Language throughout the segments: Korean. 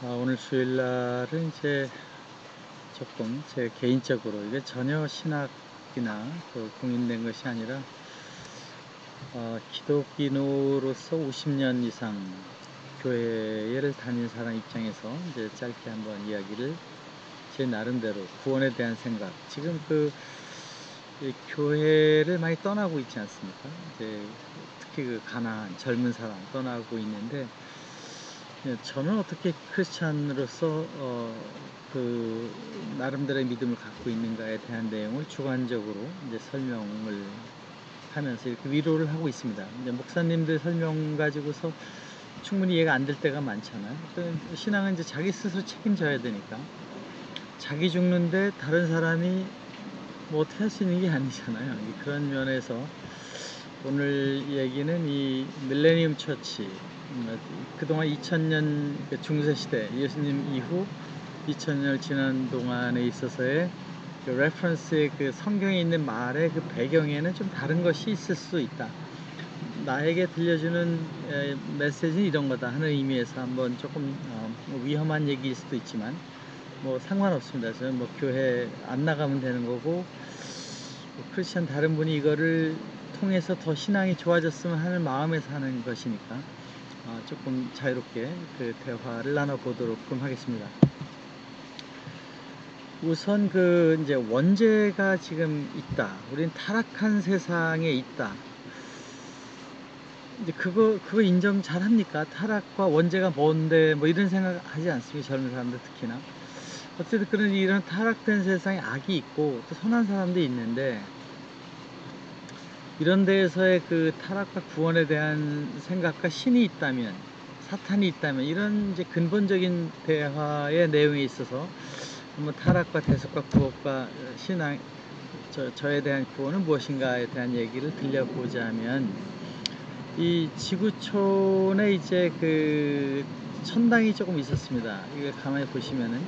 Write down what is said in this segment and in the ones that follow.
오늘 주일날은 이제 조금 제 개인적으로 이게 전혀 신학이나 공인된 것이 아니라 기독인으로서 50년 이상 교회를 다닌 사람 입장에서 이제 짧게 한번 이야기를 제 나름대로 구원에 대한 생각, 지금 이 교회를 많이 떠나고 있지 않습니까? 이제 특히 가난한 젊은 사람 떠나고 있는데, 저는 어떻게 크리스찬으로서 나름대로의 믿음을 갖고 있는가에 대한 내용을 주관적으로 이제 설명을 하면서 이렇게 위로를 하고 있습니다. 이제 목사님들 설명 가지고서 충분히 이해가 안 될 때가 많잖아요. 신앙은 이제 자기 스스로 책임져야 되니까, 자기 죽는데 다른 사람이 뭐 어떻게 할 수 있는 게 아니잖아요. 그런 면에서 오늘 얘기는 이 밀레니엄 처치, 그동안 2000년 중세시대, 예수님 이후 2000년을 지난 동안에 있어서의 레퍼런스의 성경에 있는 말의 배경에는 좀 다른 것이 있을 수 있다. 나에게 들려주는 메시지는 이런 거다 하는 의미에서 한번 조금 위험한 얘기일 수도 있지만 뭐 상관없습니다. 저는 뭐 교회 안 나가면 되는 거고, 크리스천 다른 분이 이거를 통해서 더 신앙이 좋아졌으면 하는 마음에서 하는 것이니까 조금 자유롭게 대화를 나눠보도록 하겠습니다. 우선 이제 원죄가 지금 있다. 우린 타락한 세상에 있다. 이제 그거 인정 잘 합니까? 타락과 원죄가 뭔데, 뭐 이런 생각 하지 않습니까? 젊은 사람들 특히나. 어쨌든 이런 타락된 세상에 악이 있고 또 선한 사람도 있는데, 이런 데에서의 타락과 구원에 대한 생각과 신이 있다면, 사탄이 있다면, 이런 이제 근본적인 대화의 내용에 있어서 한번 타락과 대속과 구원과 신앙, 저에 대한 구원은 무엇인가에 대한 얘기를 들려보자면, 이 지구촌에 이제 천당이 조금 있었습니다. 이거 가만히 보시면은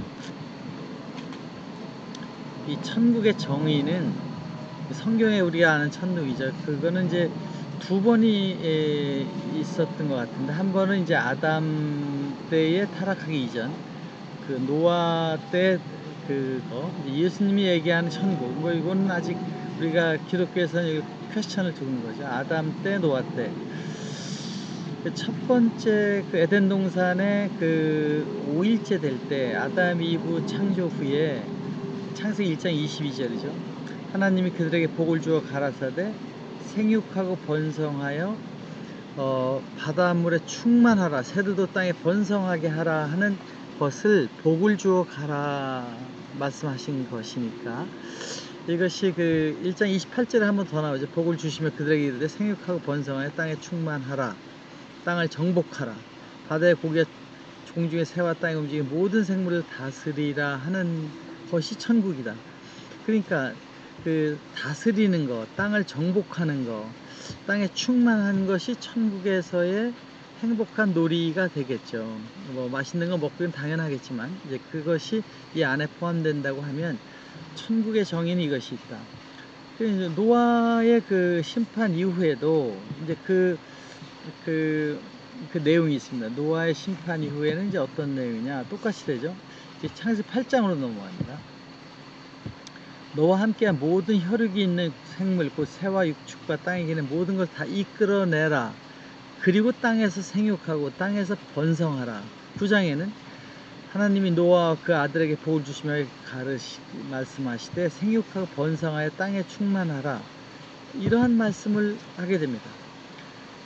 이 천국의 정의는 성경에 우리가 아는 천국이죠. 그거는 이제 두 번이 있었던 것 같은데, 한 번은 이제 아담 때에 타락하기 이전, 노아 때 예수님이 얘기하는 천국, 뭐 이거는 아직 우리가 기독교에서는 퀘스천을 두는 거죠. 아담 때, 노아 때. 첫 번째 에덴 동산에 5일째 될 때, 아담 이브 창조 후에, 창세기 1장 22절이죠. 하나님이 그들에게 복을 주어 가라사대 생육하고 번성하여 바닷물에 충만하라, 새들도 땅에 번성하게 하라 하는 것을 복을 주어 가라 말씀하신 것이니까, 이것이 1장 28절에 한 번 더 나오죠. 복을 주시며 그들에게 이르되 생육하고 번성하여 땅에 충만하라, 땅을 정복하라, 바다의 고기와 공중의 새와 땅에 움직이는 모든 생물을 다스리라 하는 것이 천국이다. 그러니까 다스리는 것, 땅을 정복하는 것, 땅에 충만한 것이 천국에서의 행복한 놀이가 되겠죠. 뭐 맛있는 거 먹기는 당연하겠지만, 이제 그것이 이 안에 포함된다고 하면 천국의 정의는 이것이 있다. 노아의 심판 이후에도 이제 그 내용이 있습니다. 노아의 심판 이후에는 이제 어떤 내용이냐, 똑같이 되죠. 창세기 8장으로 넘어갑니다. 너와 함께한 모든 혈육이 있는 생물, 곧 새와 육축과 땅에 기는 모든 걸 다 이끌어내라. 그리고 땅에서 생육하고 땅에서 번성하라. 9장에는 하나님이 노아와 그 아들에게 복을 주시며 말씀하시되 생육하고 번성하여 땅에 충만하라. 이러한 말씀을 하게 됩니다.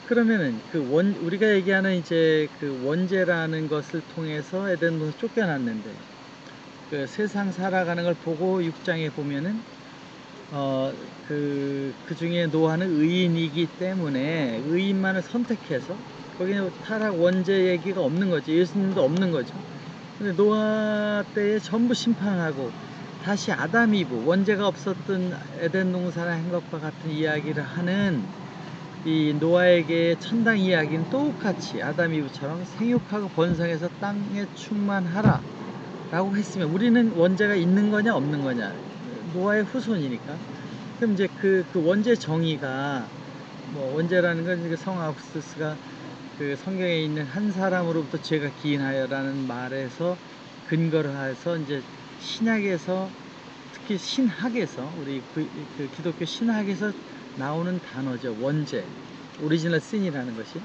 그러면은 우리가 얘기하는 이제 원죄라는 것을 통해서 에덴 동산 쫓겨났는데, 세상 살아가는 걸 보고 6장에 보면은 그 중에 노아는 의인이기 때문에 의인만을 선택해서, 거기는 타락 원죄 얘기가 없는 거죠. 예수님도 없는 거죠. 근데 노아 때에 전부 심판하고 다시 아담 이브, 원죄가 없었던 에덴 동산의 한 것과 같은 이야기를 하는 이 노아에게 천당 이야기는 똑같이 아담 이브처럼 생육하고 번성해서 땅에 충만하라 라고 했으면, 우리는 원죄가 있는 거냐 없는 거냐, 노아의 후손이니까. 그럼 이제 원죄 정의가, 뭐 원죄라는 건 성아 아우구스투스가 그 성경에 있는 한 사람으로부터 죄가 기인하여라는 말에서 근거를 해서 이제 신약에서 특히 신학에서 우리 그 기독교 신학에서 나오는 단어죠. 원죄, 오리지널 신이라는 것이.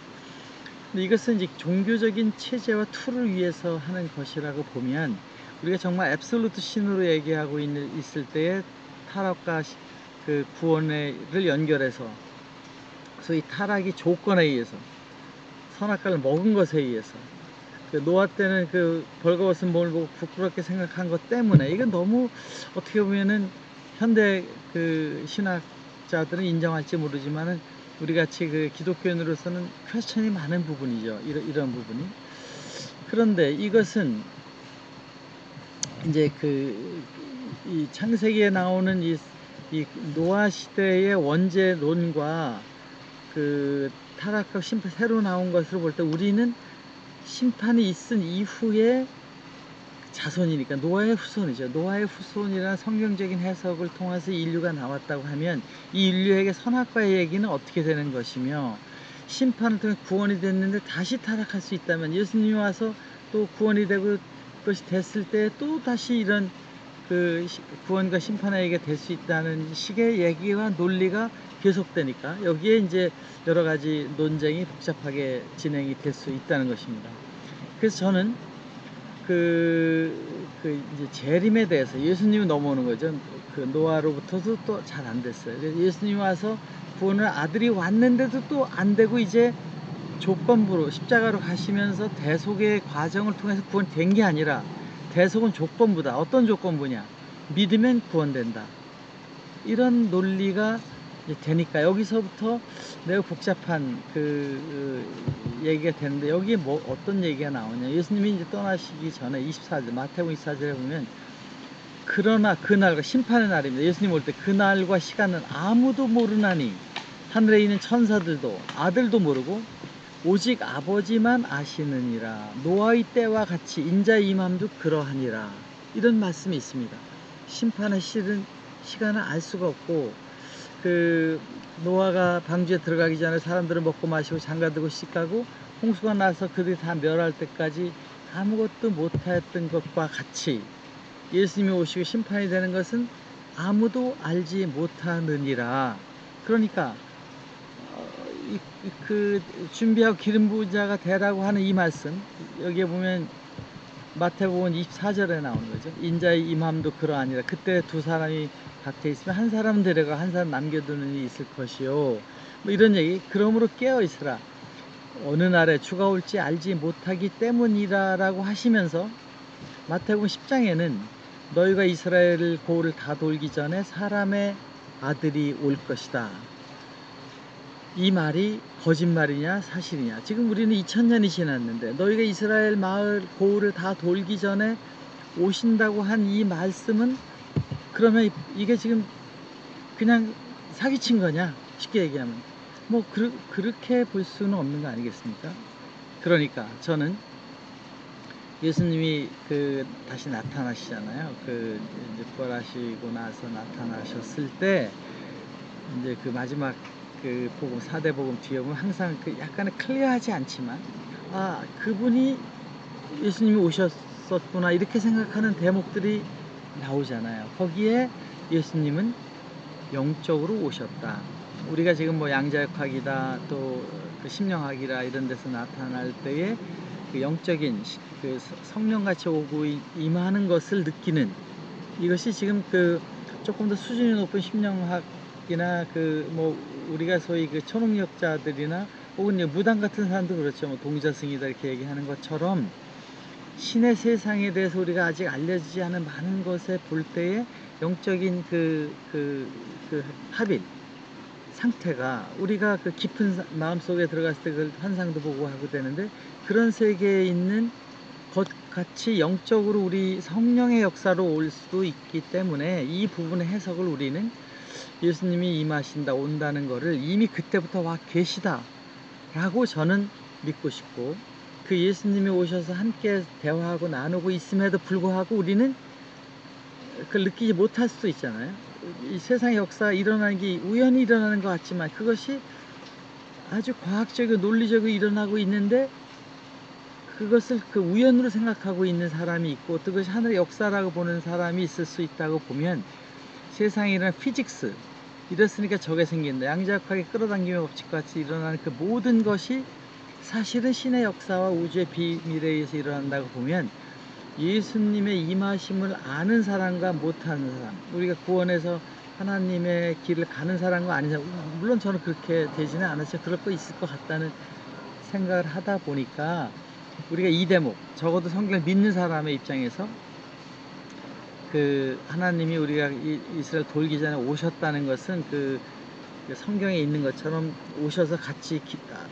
근데 이것은 이제 종교적인 체제와 툴을 위해서 하는 것이라고 보면 우리가 정말 앱솔루트 신으로 얘기하고 있을 때에 타락과 그 구원을 연결해서 소위 타락이 조건에 의해서 선악과를 먹은 것에 의해서 그 노아 때는 그 벌거벗은 몸을 보고 부끄럽게 생각한 것 때문에 이건 너무 어떻게 보면은 현대 그 신학자들은 인정할지 모르지만은 우리 같이 그 기독교인으로서는 퀘스천이 많은 부분이죠. 이런 부분이. 그런데 이것은 이제 이 창세기에 나오는 이 노아 시대의 원죄론과 그 타락과 심판 새로 나온 것을 볼 때 우리는 심판이 있은 이후에 자손이니까 노아의 후손이죠. 노아의 후손이라는 성경적인 해석을 통해서 인류가 나왔다고 하면 이 인류에게 선악과의 얘기는 어떻게 되는 것이며 심판을 통해 구원이 됐는데 다시 타락할 수 있다면 예수님이 와서 또 구원이 되고 그것이 됐을 때 또 다시 이런 그 구원과 심판의 얘기가 될 수 있다는 식의 얘기와 논리가 계속되니까 여기에 이제 여러 가지 논쟁이 복잡하게 진행이 될 수 있다는 것입니다. 그래서 저는 이제 재림에 대해서 예수님이 넘어오는 거죠. 그 노아로부터도 또 잘 안 됐어요. 예수님이 와서 구원을 아들이 왔는데도 또 안 되고 이제 조건부로 십자가로 가시면서 대속의 과정을 통해서 구원된 게 아니라 대속은 조건부다. 어떤 조건부냐? 믿으면 구원된다. 이런 논리가 되니까 여기서부터 매우 복잡한 얘기가 되는데 여기에 뭐 어떤 얘기가 나오냐? 예수님이 이제 떠나시기 전에 24절 마태복음 24절에 보면 그러나 그날과 심판의 날입니다. 예수님 올 때 그날과 시간은 아무도 모르나니 하늘에 있는 천사들도 아들도 모르고 오직 아버지만 아시느니라. 노아의 때와 같이 인자의 임함도 그러하니라. 이런 말씀이 있습니다. 심판의 시간을 알 수가 없고 그 노아가 방주에 들어가기 전에 사람들은 먹고 마시고 장가들고 씻가고 홍수가 나서 그들이 다 멸할 때까지 아무것도 못하였던 것과 같이 예수님이 오시고 심판이 되는 것은 아무도 알지 못하느니라. 그러니까 그 준비하고 기름 부은 자가 되라고 하는 이 말씀 여기에 보면 마태복음 24절에 나오는 거죠. 인자의 임함도 그러하니라. 그때 두 사람이 밭에 있으면 한 사람 데려가 한 사람 남겨두는 일이 있을 것이요. 뭐 이런 얘기. 그러므로 깨어 있으라. 어느 날에 주가 올지 알지 못하기 때문이라라고 하시면서 마태복음 10장에는 너희가 이스라엘을 고을을 다 돌기 전에 사람의 아들이 올 것이다. 이 말이 거짓말이냐 사실이냐. 지금 우리는 2000년이 지났는데 너희가 이스라엘 마을 고을을 다 돌기 전에 오신다고 한 이 말씀은 그러면 이게 지금 그냥 사기친 거냐? 쉽게 얘기하면 뭐 그렇게 볼 수는 없는 거 아니겠습니까? 그러니까 저는 예수님이 다시 나타나시잖아요. 이제 부활하시고 나서 나타나셨을 때 이제 마지막 복음, 4대 복음 뒤에 보면 항상 약간은 클리어하지 않지만 그분이 예수님이 오셨었구나 이렇게 생각하는 대목들이 나오잖아요. 거기에 예수님은 영적으로 오셨다. 우리가 지금 뭐 양자역학이다 또 심령학이라 이런 데서 나타날 때에 영적인 성령같이 오고 임하는 것을 느끼는 이것이 지금 조금 더 수준이 높은 심령학이나 뭐 우리가 소위 초능력자들이나 혹은 무당 같은 사람도 그렇죠. 뭐 동자승이다 이렇게 얘기하는 것처럼 신의 세상에 대해서 우리가 아직 알려지지 않은 많은 것에 볼 때에 영적인 합일 상태가 우리가 깊은 마음속에 들어갔을 때 그걸 환상도 보고 하고 되는데 그런 세계에 있는 것 같이 영적으로 우리 성령의 역사로 올 수도 있기 때문에 이 부분의 해석을 우리는 예수님이 임하신다 온다는 거를 이미 그때부터 와 계시다 라고 저는 믿고 싶고 그 예수님이 오셔서 함께 대화하고 나누고 있음에도 불구하고 우리는 그걸 느끼지 못할 수도 있잖아요. 이 세상의 역사가 일어나는 게 우연히 일어나는 것 같지만 그것이 아주 과학적이고 논리적으로 일어나고 있는데 그것을 그 우연으로 생각하고 있는 사람이 있고 또 그것이 하늘의 역사라고 보는 사람이 있을 수 있다고 보면 세상에 일어난 피직스, 이랬으니까 저게 생긴다, 양자역학의 끌어당김의 법칙과 같이 일어나는 그 모든 것이 사실은 신의 역사와 우주의 비밀에 의해서 일어난다고 보면 예수님의 임하심을 아는 사람과 못하는 사람, 우리가 구원해서 하나님의 길을 가는 사람과 아닌 사람, 물론 저는 그렇게 되지는 않았죠. 그럴 거 있을 것 같다는 생각을 하다 보니까 우리가 이 대목, 적어도 성경을 믿는 사람의 입장에서 그 하나님이 우리가 이스라엘 돌기 전에 오셨다는 것은 그 성경에 있는 것처럼 오셔서 같이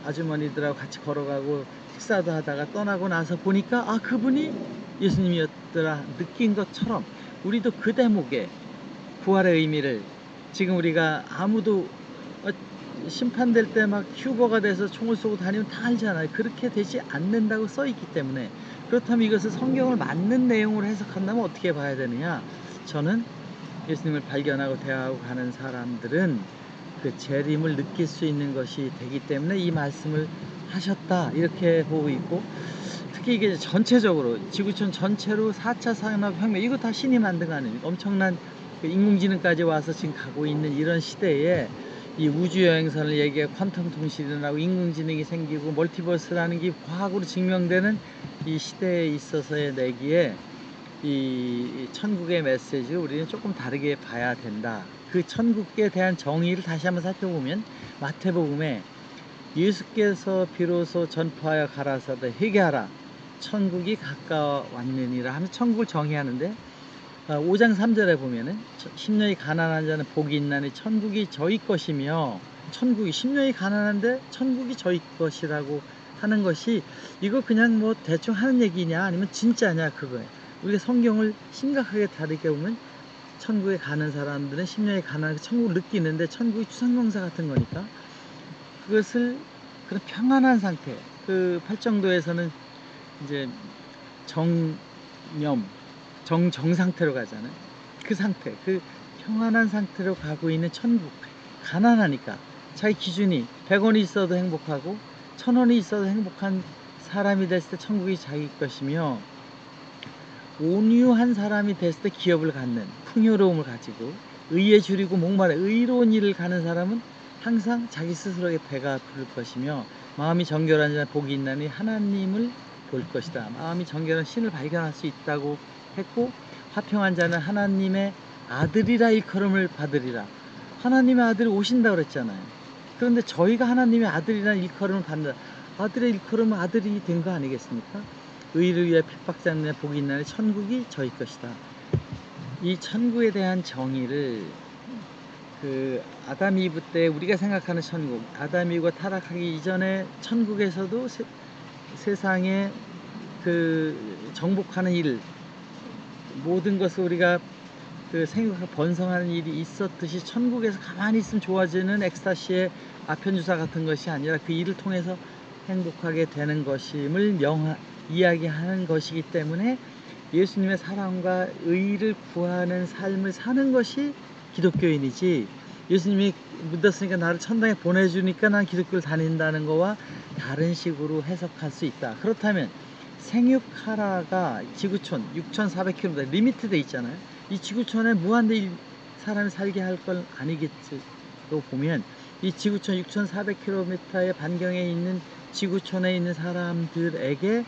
아주머니들하고 같이 걸어가고 식사도 하다가 떠나고 나서 보니까 아, 그분이 예수님이었더라 느낀 것처럼 우리도 그 대목에 부활의 의미를, 지금 우리가 아무도 심판될 때 막 휴거가 돼서 총을 쏘고 다니면 다 알잖아요. 그렇게 되지 않는다고 써 있기 때문에, 그렇다면 이것을 성경을 맞는 내용으로 해석한다면 어떻게 봐야 되느냐, 저는 예수님을 발견하고 대화하고 가는 사람들은 그 재림을 느낄 수 있는 것이 되기 때문에 이 말씀을 하셨다, 이렇게 보고 있고, 특히 이게 전체적으로 지구촌 전체로 4차 산업혁명, 이거 다 신이 만든 거 아닙니까? 엄청난 그 인공지능까지 와서 지금 가고 있는 이런 시대에 이 우주여행선을 얘기해 퀀텀 통신이 일어나고 인공지능이 생기고 멀티버스라는 게 과학으로 증명되는 이 시대에 있어서의 내기에 이 천국의 메시지를 우리는 조금 다르게 봐야 된다. 그 천국에 대한 정의를 다시 한번 살펴보면 마태복음에 예수께서 비로소 전파하여 가라사대 회개하라 천국이 가까웠느니라 하면서 천국을 정의하는데 5장 3절에 보면은 심령이 가난한 자는 복이 있나니 천국이 저희 것이며, 천국이 심령이 가난한데 천국이 저희 것이라고 하는 것이 이거 그냥 뭐 대충 하는 얘기냐 아니면 진짜냐 그거예요. 우리가 성경을 심각하게 다르게 보면 천국에 가는 사람들은 심령이 가난하게 천국을 느끼는데 천국이 추상명사 같은 거니까 그것을 그런 평안한 상태, 그 팔정도에서는 이제 정념 정상태로 가잖아요. 그 상태, 그 평안한 상태로 가고 있는 천국. 가난하니까 자기 기준이 100원이 있어도 행복하고 1000원이 있어도 행복한 사람이 됐을 때 천국이 자기 것이며, 온유한 사람이 됐을 때 기업을 갖는 풍요로움을 가지고 의에 줄이고 목마르 의로운 일을 가는 사람은 항상 자기 스스로에게 배가 부를 것이며, 마음이 정결한 자는 복이 있나니 하나님을 볼 것이다. 마음이 정결한 신을 발견할 수 있다고 했고, 화평한 자는 하나님의 아들이라 일컬음을 받으리라. 하나님의 아들이 오신다 그랬잖아요. 그런데 저희가 하나님의 아들이라는 일컬음을 받는다. 아들의 일컬음은 아들이 된 거 아니겠습니까? 의를 위해 핍박받는 자 복이 있나니 천국이 저희 것이다. 이 천국에 대한 정의를 그 아담 이브 때 우리가 생각하는 천국, 아담 이브가 타락하기 이전에 천국에서도 세상에 그 정복하는 일, 모든 것을 우리가 그 생육하고 번성하는 일이 있었듯이 천국에서 가만히 있으면 좋아지는 엑스타시의 아편주사 같은 것이 아니라 그 일을 통해서 행복하게 되는 것임을 이야기하는 것이기 때문에 예수님의 사랑과 의를 구하는 삶을 사는 것이 기독교인이지, 예수님이 믿었으니까 나를 천당에 보내주니까 난 기독교를 다닌다는 거와 다른 식으로 해석할 수 있다. 그렇다면 생육하라가 지구촌 6,400km 리미트 돼 있잖아요. 이 지구촌에 무한대 사람이 살게 할 건 아니겠지로 보면 이 지구촌 6,400km의 반경에 있는 지구촌에 있는 사람들에게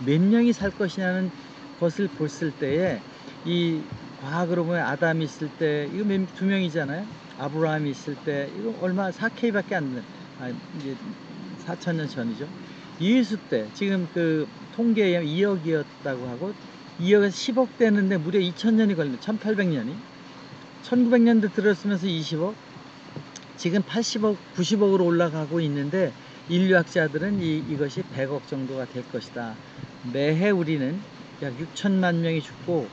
몇 명이 살 것이냐는 것을 봤을 때에, 이 과학으로 보면 아담이 있을 때 이거 2명이잖아요. 아브라함이 있을 때 이거 얼마 4K밖에 안 되는, 이제 4,000년 전이죠. 예수 때 지금 그 통계에 2억이었다고 하고 2억에서 10억 되는데 무려 2000년이 걸린, 1800년이 1900년대 들었으면서 20억, 지금 80억 90억으로 올라가고 있는데 인류학자들은 이것이 100억 정도가 될 것이다. 매해 우리는 약 6천만 명이 죽고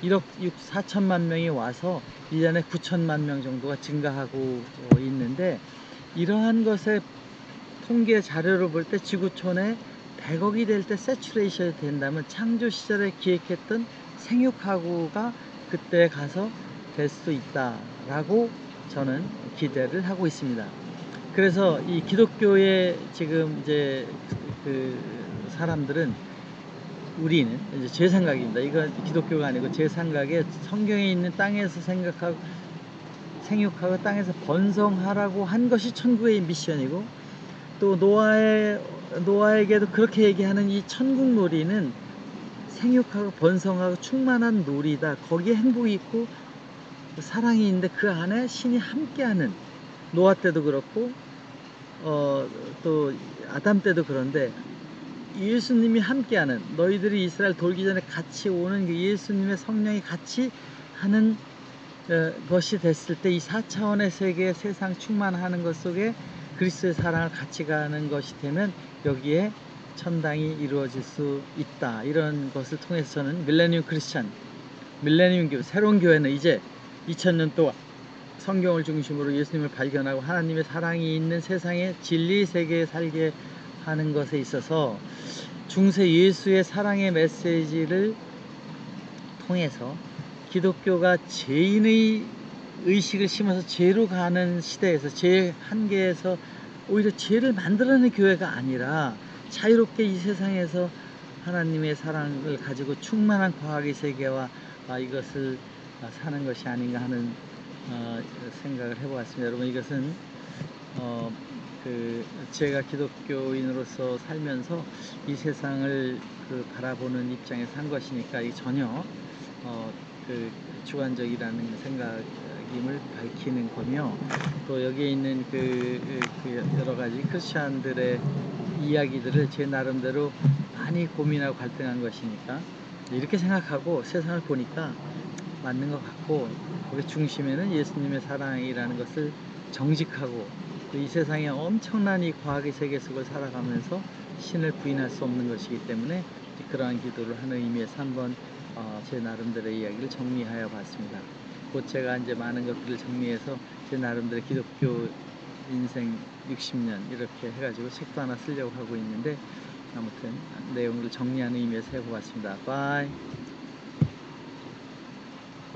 1억 4천만 명이 와서 1년에 9천만 명 정도가 증가하고 있는데, 이러한 것의 통계 자료를 볼 때 지구촌에 100억이 될 때 세츄레이션이 된다면 창조 시절에 기획했던 생육하고가 그때 가서 될 수 있다라고 저는 기대를 하고 있습니다. 그래서 이 기독교의 지금 이제 그 사람들은, 우리는 이제 제 생각입니다. 이거 기독교가 아니고 제 생각에 성경에 있는 땅에서 생육하고 땅에서 번성하라고 한 것이 천국의 미션이고, 또 노아에게도 그렇게 얘기하는 이 천국 놀이는 생육하고 번성하고 충만한 놀이다. 거기에 행복이 있고 사랑이 있는데 그 안에 신이 함께하는, 노아 때도 그렇고 또 아담 때도 그런데 예수님이 함께하는, 너희들이 이스라엘 돌기 전에 같이 오는 그 예수님의 성령이 같이 하는 것이 됐을 때 이 4차원의 세계, 세상 충만하는 것 속에 그리스도의 사랑을 같이 가는 것이 되면 여기에 천당이 이루어질 수 있다. 이런 것을 통해서 저는 밀레니엄 크리스찬, 밀레니엄 교회, 새로운 교회는 이제 2000년 동안 성경을 중심으로 예수님을 발견하고 하나님의 사랑이 있는 세상에 진리 세계에 살게 하는 것에 있어서 중세 예수의 사랑의 메시지를 통해서 기독교가 죄인의 의식을 심어서 죄로 가는 시대에서, 죄 한계에서 오히려 죄를 만들어내는 교회가 아니라 자유롭게 이 세상에서 하나님의 사랑을 가지고 충만한 과학의 세계와 이것을 사는 것이 아닌가 하는 생각을 해보았습니다. 여러분, 이것은 제가 기독교인으로서 살면서 이 세상을 바라보는 입장에서 한 것이니까 이 전혀 주관적이라는 생각임을 밝히는 거며, 또 여기에 있는 여러 가지 크리스찬들의 이야기들을 제 나름대로 많이 고민하고 갈등한 것이니까 이렇게 생각하고 세상을 보니까 맞는 것 같고, 거기 중심에는 예수님의 사랑이라는 것을 정직하고, 또 이 세상에 엄청난 이 과학의 세계 속을 살아가면서 신을 부인할 수 없는 것이기 때문에 그러한 기도를 하는 의미에서 한번 제 나름대로의 이야기를 정리하여 봤습니다. 곧 제가 이제 많은 것들을 정리해서 제 나름대로 기독교 인생 60년 이렇게 해가지고 책도 하나 쓰려고 하고 있는데, 아무튼 내용을 정리하는 의미에서 해보았습니다. 바이.